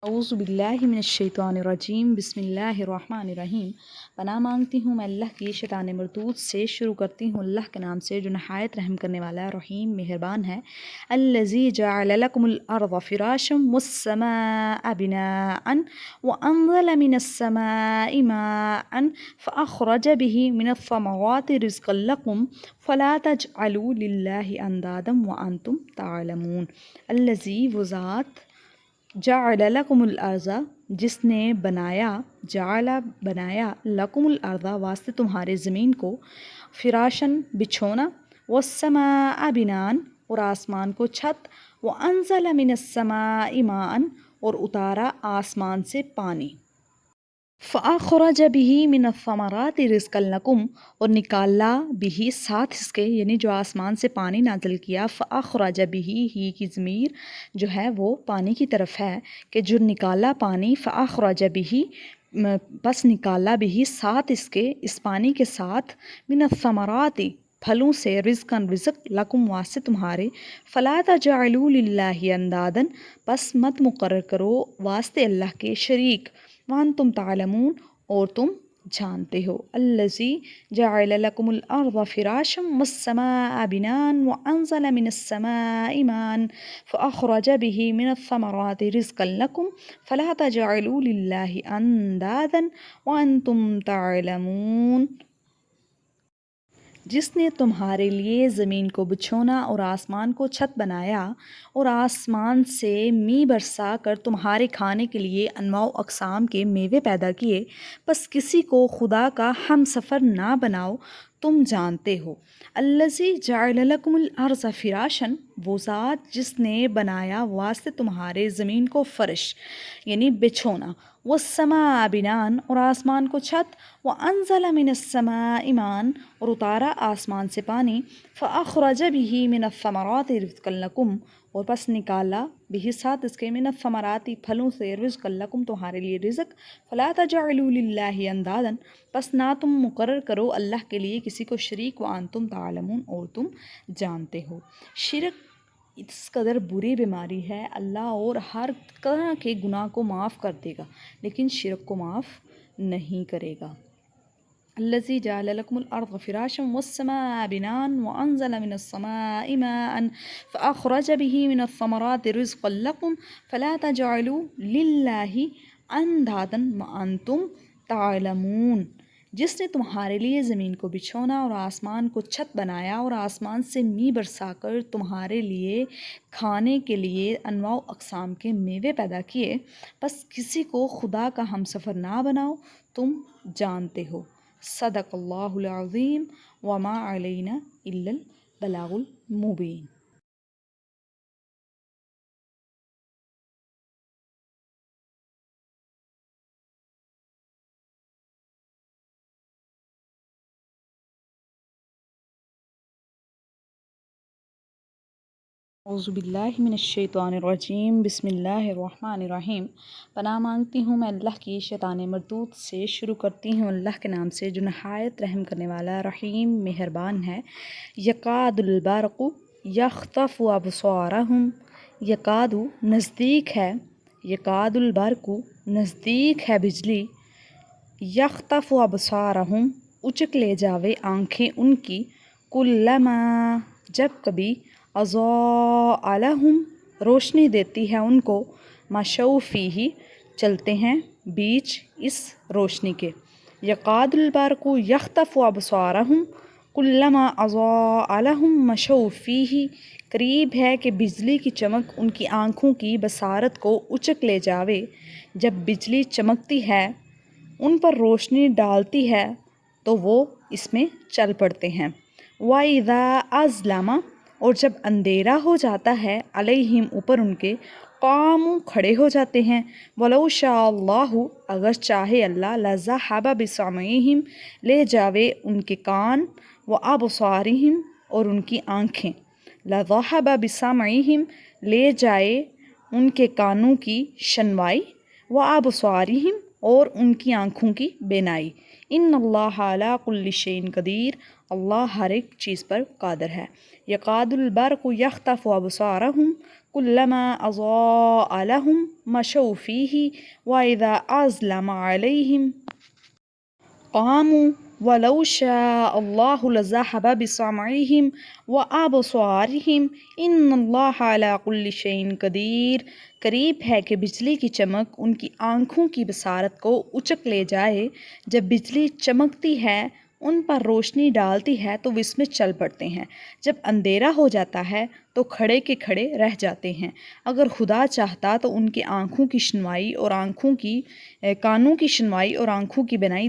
اعوذ باللہ من الشیطان الرجیم بسم اللہ الرحمن الرحیم۔ پناہ مانگتی ہوں میں اللہ کی شیطان مردود سے۔ شروع کرتی ہوں اللہ کے نام سے جو نہایت رحم کرنے والا رحیم مہربان ہے۔ الذی جعل لکم الارض فراشا والسماء بناء وانزل من السماء ماء فاخرج به من الثمرات رزقا لکم فلا تجعلوا للہ اندادا وانتم تعلمون۔ الذی وہ ذات جعل لکم الارض جس نے بنایا لکم الارض واسطے تمہارے زمین کو، فراشن بچھونا، والسماء بنان اور آسمان کو چھت، وانزل من السماء ماء اور اتارا آسمان سے پانی، فاخرج به من الثمرات رزقا لکم اور نکالا بھی ساتھ اس کے، یعنی جو آسمان سے پانی نازل کیا، فاخرج به ہی کی ضمیر جو ہے وہ پانی کی طرف ہے کہ جو نکالا پانی، فاخرج به بس نکالا بھی ساتھ اس کے، اس پانی کے ساتھ، من الثمرات پھلوں سے، رزقاً رزق، لکم واسطے تمہارے، فلا تجعلوا للہ اندادا پس مت مقرر کرو واسطے اللہ کے شریک، وانتم تعلمون اور تم جانتے ہو۔ الذی جعل لکم الارض فراشا والسماء بناء وانزل من السماء ماء فاخرج به من الثمرات رزقا لکم فلا تجعلوا للہ اندادا وانتم تعلمون۔ جس نے تمہارے لیے زمین کو بچھونا اور آسمان کو چھت بنایا اور آسمان سے می برسا کر تمہارے کھانے کے لیے انواع و اقسام کے میوے پیدا کیے، بس کسی کو خدا کا ہم سفر نہ بناؤ، تم جانتے ہو۔ الذی جعل لکم الارض فراشا وہ ذات جس نے بنایا واسطے تمہارے زمین کو فرش یعنی بچھونا، والسماء بناء اور آسمان کو چھت، وانزل من السماء ماء اور اتارا آسمان سے پانی، فاخرج به من الثمرات رزقا لکم اور پس نکالا بھی ساتھ اس کے، من الثمرات پھلوں سے، رزقا لکم تمہارے لیے رزق، فلا تجعلوا للہ اندادا پس نہ تم مقرر کرو اللہ کے لیے کسی کو شریک، وانتم تعلمون اور تم جانتے ہو۔ شرک اس قدر بری بیماری ہے، اللہ اور ہر طرح کے گناہ کو معاف کر دے گا لیکن شرک کو معاف نہیں کرے گا۔ الذی جعل لکم الارض فراشا والسماء بناء وانزل من السماء ماء فاخرج به من الثمرات رزقا لکم فلا تجعلوا للہ اندادا وانتم تعلمون۔ جس نے تمہارے لیے زمین کو بچھونا اور آسمان کو چھت بنایا اور آسمان سے می برسا کر تمہارے لیے کھانے کے لیے انواع و اقسام کے میوے پیدا کیے، بس کسی کو خدا کا ہم سفر نہ بناؤ، تم جانتے ہو۔ صدق اللہ العظیم وما علینا الا البلاغ المبین۔ اعوذ باللہ من الشیطان الرجیم بسم اللہ الرحمن الرحیم۔ پناہ مانگتی ہوں میں اللہ کی شیطان مردود سے۔ شروع کرتی ہوں اللہ کے نام سے جو نہایت رحم کرنے والا رحیم مہربان ہے۔ یکاد البرق یخطف ابصارہم یکاد نزدیک ہے، یکاد البرق نزدیک ہے بجلی، یخطف ابصارہم اچک لے جاوے آنکھیں ان کی، کلما جب کبھی، اضاء لہم روشنی دیتی ہے ان کو، مشوا فیہ چلتے ہیں بیچ اس روشنی کے۔ یکاد البرق یخطف ابصارہم کلما اضاء لہم مشوا فیہ قریب ہے کہ بجلی کی چمک ان کی آنکھوں کی بصارت کو اچک لے جاوے، جب بجلی چمکتی ہے ان پر روشنی ڈالتی ہے تو وہ اس میں چل پڑتے ہیں۔ وَإِذَا أَظْلَمَ اور جب اندھیرا ہو جاتا ہے، علیہم اوپر ان کے، قاموا کھڑے ہو جاتے ہیں، وَلَوْ شَاءَ اللَّهُ اگر چاہے اللہ، لَذَهَبَ بِسَمْعِهِمْ لے جاوے ان کے کان، وَأَبْصَارِهِمْ اور ان کی آنکھیں، لَذَهَبَ بِسَمْعِهِمْ لے جائے ان کے کانوں کی شنوائی، وَأَبْصَارِهِمْ اور ان کی آنکھوں کی بینائی، ان اللہ علی کل شیء قدیر اللہ ہر ایک چیز پر قادر ہے۔ یکاد البرق یخطف ابصارہم كلما أضاء لهم مشوا فيه وإذا أظلم عليهم قاموا ولو شاء الله لذهب بسمعهم وأبصارهم إن الله على كل شيء قدیر۔ قریب ہے کہ بجلی کی چمک ان کی آنکھوں کی بصارت کو اچک لے جائے۔ جب بجلی چمکتی ہے، ان پر روشنی ڈالتی ہے تو وہ اس میں چل پڑتے ہیں، جب اندھیرا ہو جاتا ہے تو کھڑے کے کھڑے رہ جاتے ہیں۔ اگر خدا چاہتا تو ان کے آنکھوں کی شنوائی اور کانوں کی شنوائی اور آنکھوں کی بینائی